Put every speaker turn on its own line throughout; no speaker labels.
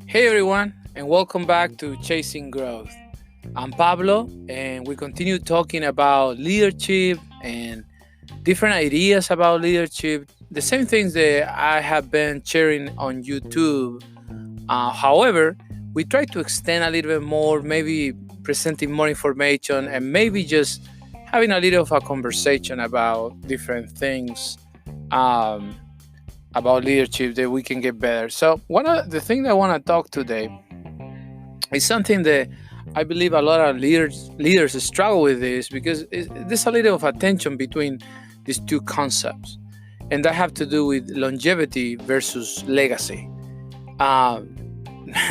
Hey everyone, and welcome back to Chasing Growth. I'm Pablo, and we continue talking about leadership and different ideas about leadership, the same things that I have been sharing on YouTube. However, we try to extend a little bit more, maybe presenting more information and maybe just having a little of a conversation about different things um, about leadership that we can get better. So, one of the things I want to talk today is something that I believe a lot of leaders struggle with this because there's a little of a tension between these two concepts, and that have to do with longevity versus legacy. Um,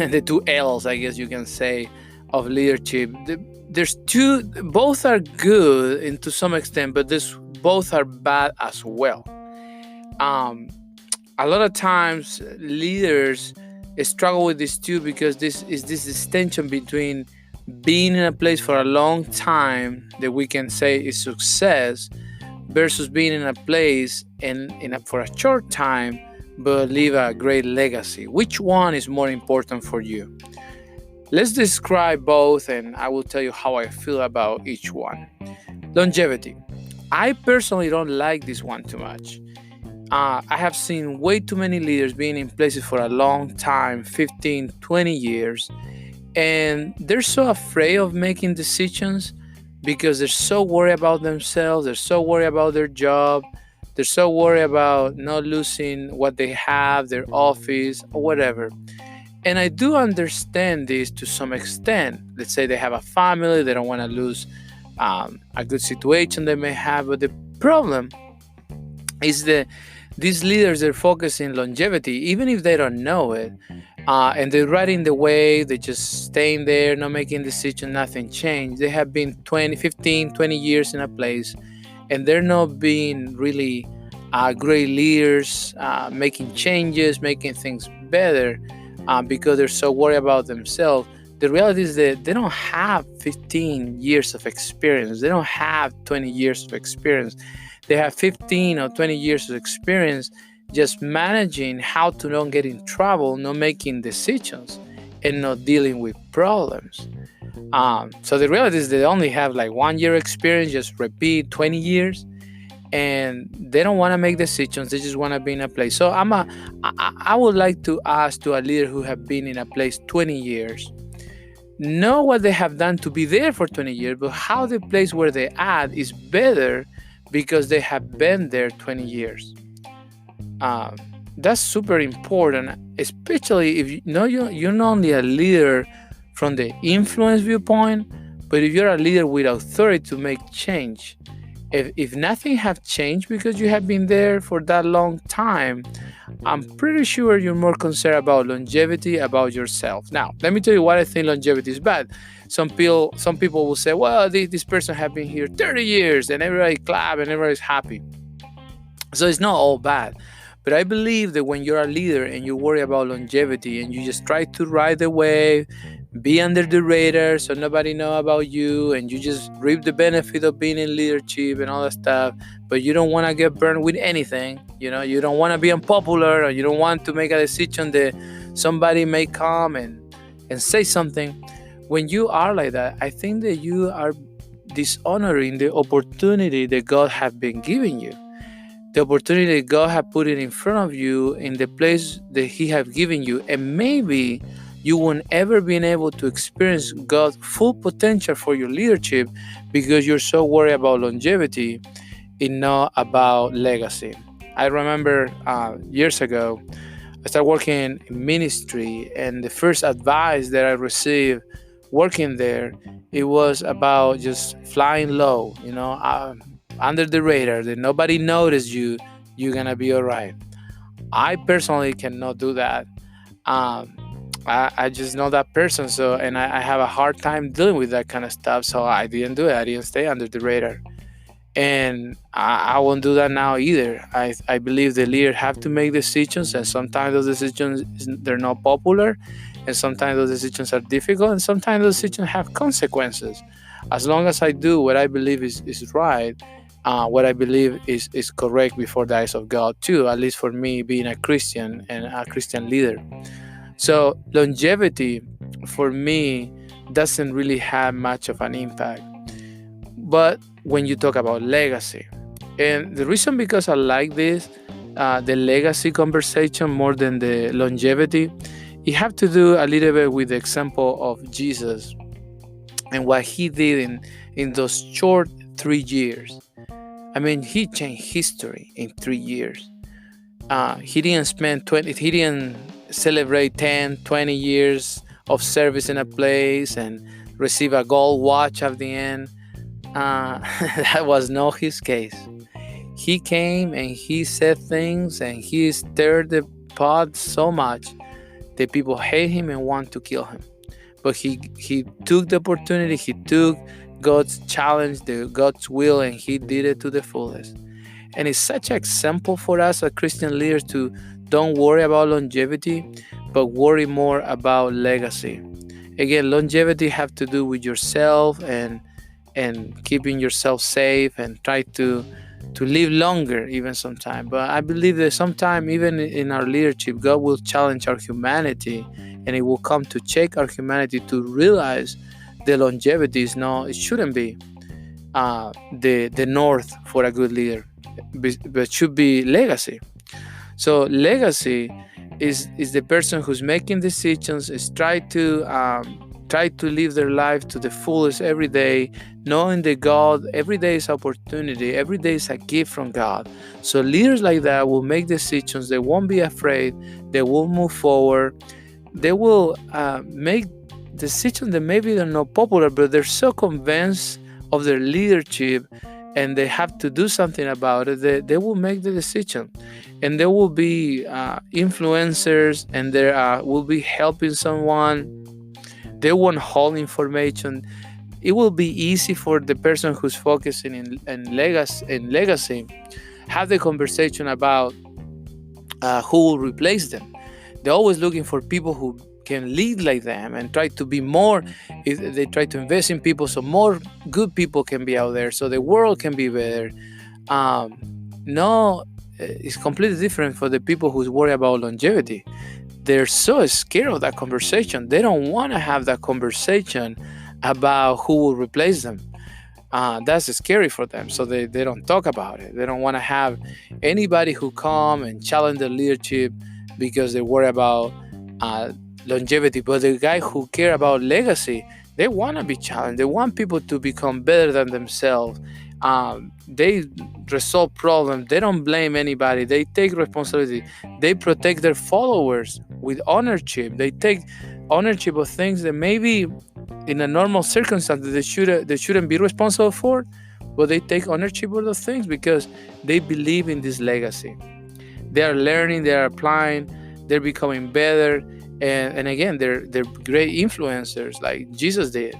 the two L's, I guess you can say, of leadership. There's two, both are good and to some extent, but both are bad as well. Um, a lot of times leaders struggle with this too because this tension between being in a place for a long time that we can say is success versus being in a place for a short time but leave a great legacy. Which one is more important for you? Let's describe both and I will tell you how I feel about each one. Longevity. I personally don't like this one too much. I have seen way too many leaders being in places for a long time, 15, 20 years, and they're so afraid of making decisions because they're so worried about themselves, they're so worried about their job, they're so worried about not losing what they have, their office, or whatever. And I do understand this to some extent. Let's say they have a family, they don't want to lose a good situation they may have, but the problem is that these leaders are focusing longevity, even if they don't know it, and they're riding the wave, they're just staying there, not making decisions, nothing changed. They have been 20, 15, 20 years in a place, and they're not being really great leaders, making changes, making things better because they're so worried about themselves. The reality is that they don't have 15 years of experience. They don't have 20 years of experience. They have 15 or 20 years of experience just managing how to not get in trouble, not making decisions, and not dealing with problems. So the reality is they only have like 1 year experience, just repeat 20 years, and they don't want to make decisions. They just want to be in a place. So I would like to ask to a leader who have been in a place 20 years, know what they have done to be there for 20 years, but how the place where they at is better because they have been there 20 years. That's super important, especially if you're not only a leader from the influence viewpoint, but if you're a leader with authority to make change. If nothing have changed because you have been there for that long time, I'm pretty sure you're more concerned about longevity, about yourself. Now, let me tell you why I think longevity is bad. Some people will say, well, this person have been here 30 years and everybody clap and everybody's happy. So it's not all bad. But I believe that when you're a leader and you worry about longevity and you just try to ride the wave, be under the radar so nobody know about you, and you just reap the benefit of being in leadership and all that stuff, but you don't want to get burned with anything. You don't want to be unpopular, or you don't want to make a decision that somebody may come and say something. When you are like that, I think that you are dishonoring the opportunity that God has been giving you. The opportunity that God has put it in front of you in the place that He has given you. And maybe you won't ever be able to experience God's full potential for your leadership because you're so worried about longevity and not about legacy. I remember years ago, I started working in ministry, and the first advice that I received working there, it was about just flying low, under the radar, that nobody noticed you, you're gonna be all right. I personally cannot do that. I just know that person, and I have a hard time dealing with that kind of stuff, so I didn't do it. I didn't stay under the radar. And I won't do that now either. I believe the leader have to make decisions, and sometimes those decisions, they're not popular, and sometimes those decisions are difficult, and sometimes those decisions have consequences. As long as I do what I believe is right, what I believe is correct before the eyes of God too, at least for me being a Christian and a Christian leader. So longevity for me doesn't really have much of an impact. But when you talk about legacy, and the reason because I like this, the legacy conversation more than the longevity, it have to do a little bit with the example of Jesus and what he did in those short 3 years. I mean, he changed history in 3 years. He didn't spend 20, he didn't celebrate 10, 20 years of service in a place and receive a gold watch at the end. That was not his case. He came and he said things and he stirred the pot so much that people hate him and want to kill him. But he took the opportunity, he took God's challenge, God's will, and he did it to the fullest. And it's such an example for us as Christian leaders to don't worry about longevity, but worry more about legacy. Again, longevity have to do with yourself and keeping yourself safe and try to live longer even sometime. But I believe that sometime even in our leadership, God will challenge our humanity, and it will come to check our humanity to realize the longevity is no, it shouldn't be the north for a good leader, but should be legacy. So legacy is the person who's making decisions, is try to live their life to the fullest every day, knowing that God every day is opportunity, every day is a gift from God. So leaders like that will make decisions. They won't be afraid. They will move forward. They will make decisions that maybe they're not popular, but they're so convinced of their leadership and they have to do something about it. They will make the decision, and there will be influencers, and there will be helping someone. They won't hold information. It will be easy for the person who's focusing in legacy have the conversation about who will replace them. They're always looking for people who can lead like them and try to be more. They try to invest in people so more good people can be out there, so the world can be better. No, it's completely different for the people who worry about longevity. They're so scared of that conversation. They don't want to have that conversation about who will replace them. That's scary for them, so they don't talk about it. They don't want to have anybody who come and challenge their leadership because they worry about longevity. But the guy who care about legacy, they want to be challenged. They want people to become better than themselves. They resolve problems. They don't blame anybody. They take responsibility. They protect their followers with ownership. They take ownership of things that maybe in a normal circumstance they shouldn't be responsible for, but they take ownership of those things because they believe in this legacy. They are learning. They are applying. They're becoming better. And again, they're great influencers like Jesus did.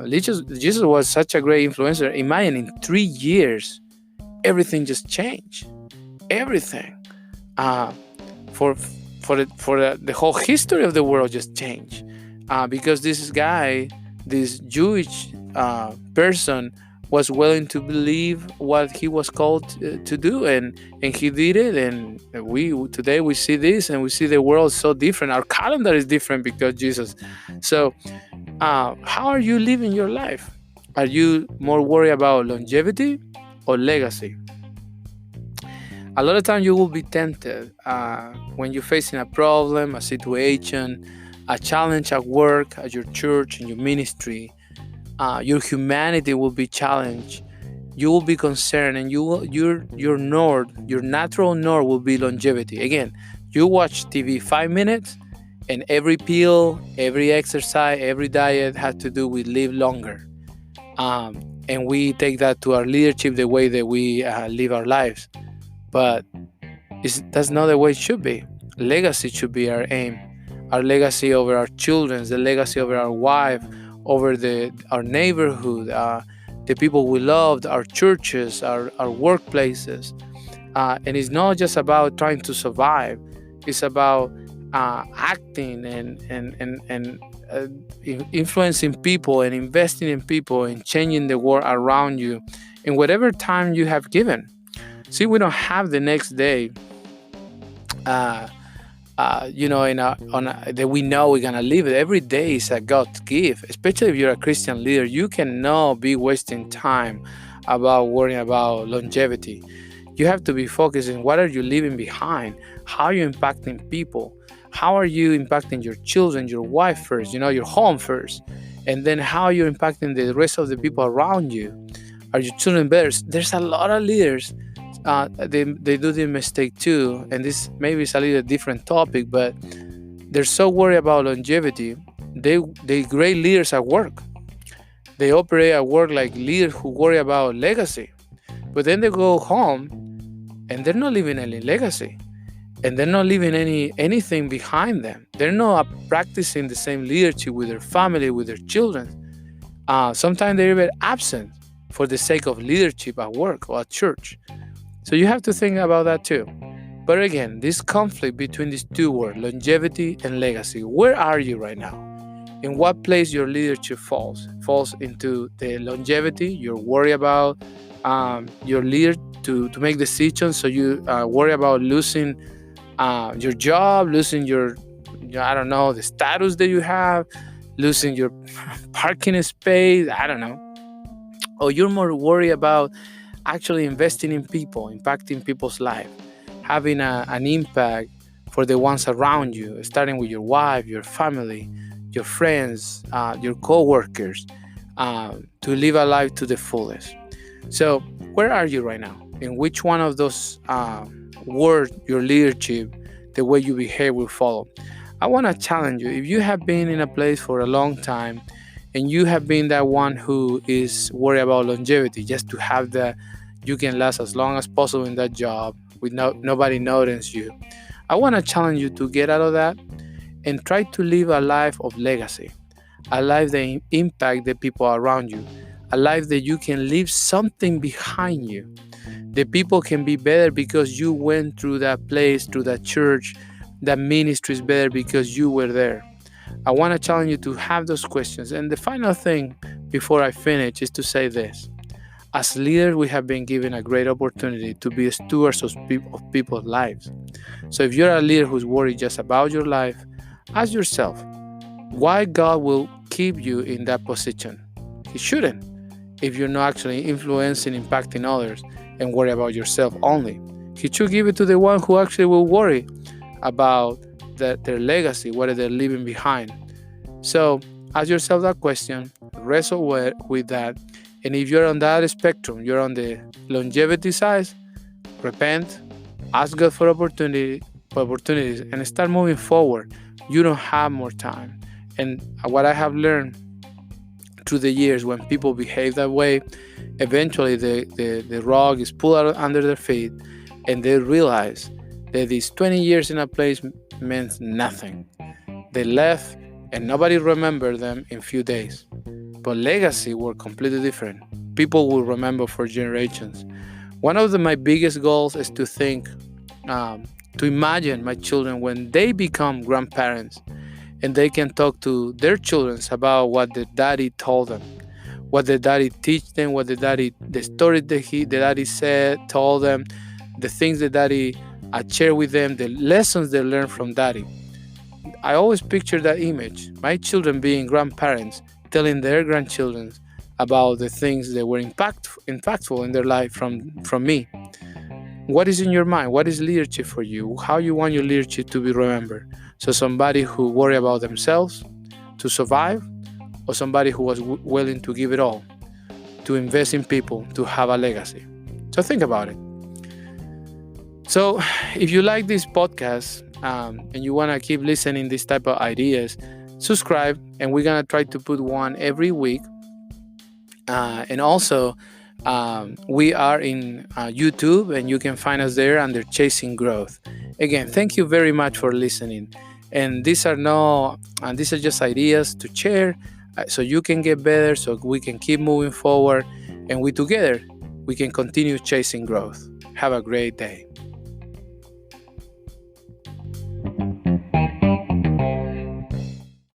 Jesus was such a great influencer. Imagine in 3 years, everything just changed. Everything for the whole history of the world just changed because this guy, this Jewish person, was willing to believe what he was called to do, and he did it. And today we see this, and we see the world so different. Our calendar is different because Jesus. So how are you living your life? Are you more worried about longevity or legacy? A lot of times you will be tempted when you're facing a problem, a situation, a challenge at work, at your church, in your ministry. Your humanity will be challenged. You will be concerned, and your natural north will be longevity. Again, you watch TV 5 minutes, and every pill, every exercise, every diet has to do with live longer. And we take that to our leadership, the way that we live our lives. But that's not the way it should be. Legacy should be our aim. Our legacy over our children, the legacy over our wife, over our neighborhood, the people we loved, our churches, our workplaces. And it's not just about trying to survive. It's about acting and influencing people and investing in people and changing the world around you in whatever time you have given. See, we don't have the next day, uh, that we know we're gonna live it. Every day is a God's gift. Especially if you're a Christian leader, you cannot be wasting time about worrying about longevity. You have to be focused on what are you leaving behind, how are you impacting people, how are you impacting your children, your wife first, your home first, and then how are you impacting the rest of the people around you. Are your children better? There's a lot of leaders, they do the mistake too, and this maybe is a little different topic, but they're so worried about longevity. They great leaders at work. They operate at work like leaders who worry about legacy, but then they go home and they're not leaving any legacy, and they're not leaving anything behind them. They're not practicing the same leadership with their family, with their children. Sometimes they're even absent for the sake of leadership at work or at church. So you have to think about that too. But again, this conflict between these two words, longevity and legacy, where are you right now? In what place your leadership falls? Falls into the longevity. You're worried about your leader to make decisions, so you worry about losing your job, losing your, the status that you have, losing your parking space, I don't know. Or you're more worried about actually investing in people, impacting people's life, having an impact for the ones around you, starting with your wife, your family, your friends, your co-workers, to live a life to the fullest. So where are you right now? In which one of those words your leadership, the way you behave will follow? I want to challenge you. If you have been in a place for a long time and you have been that one who is worried about longevity, just to have that you can last as long as possible in that job with nobody notice you, I want to challenge you to get out of that and try to live a life of legacy, a life that impact the people around you, a life that you can leave something behind you. The people can be better because you went through that place, through that church. That ministry is better because you were there. I want to challenge you to have those questions. And the final thing before I finish is to say this. As leaders, we have been given a great opportunity to be stewards of people's lives. So if you're a leader who's worried just about your life, ask yourself why God will keep you in that position. He shouldn't, if you're not actually influencing, impacting others, and worry about yourself only. He should give it to the one who actually will worry about their legacy, what they're leaving behind. So ask yourself that question, wrestle with that, and if you're on that spectrum, you're on the longevity side, repent, ask God for opportunities, and start moving forward. You don't have more time. And what I have learned through the years, when people behave that way, eventually the rug is pulled out under their feet, and they realize that these 20 years in a place meant nothing. They left and nobody remembered them in few days. But legacy were completely different. People will remember for generations. One of my biggest goals is to think, to imagine my children when they become grandparents and they can talk to their children about what the daddy told them, what the daddy teach them, the story that the daddy told them, the things that daddy shared with them, the lessons they learned from daddy. I always picture that image, my children being grandparents, telling their grandchildren about the things that were impactful in their life from me. What is in your mind? What is leadership for you? How you want your leadership to be remembered? So somebody who worry about themselves to survive, or somebody who was willing to give it all, to invest in people, to have a legacy? So think about it. So if you like this podcast and you want to keep listening this type of ideas, subscribe, and we're going to try to put one every week. And also, we are in YouTube, and you can find us there under Chasing Growth. Again, thank you very much for listening. And these are just ideas to share, so you can get better, so we can keep moving forward, and together we can continue chasing growth. Have a great day.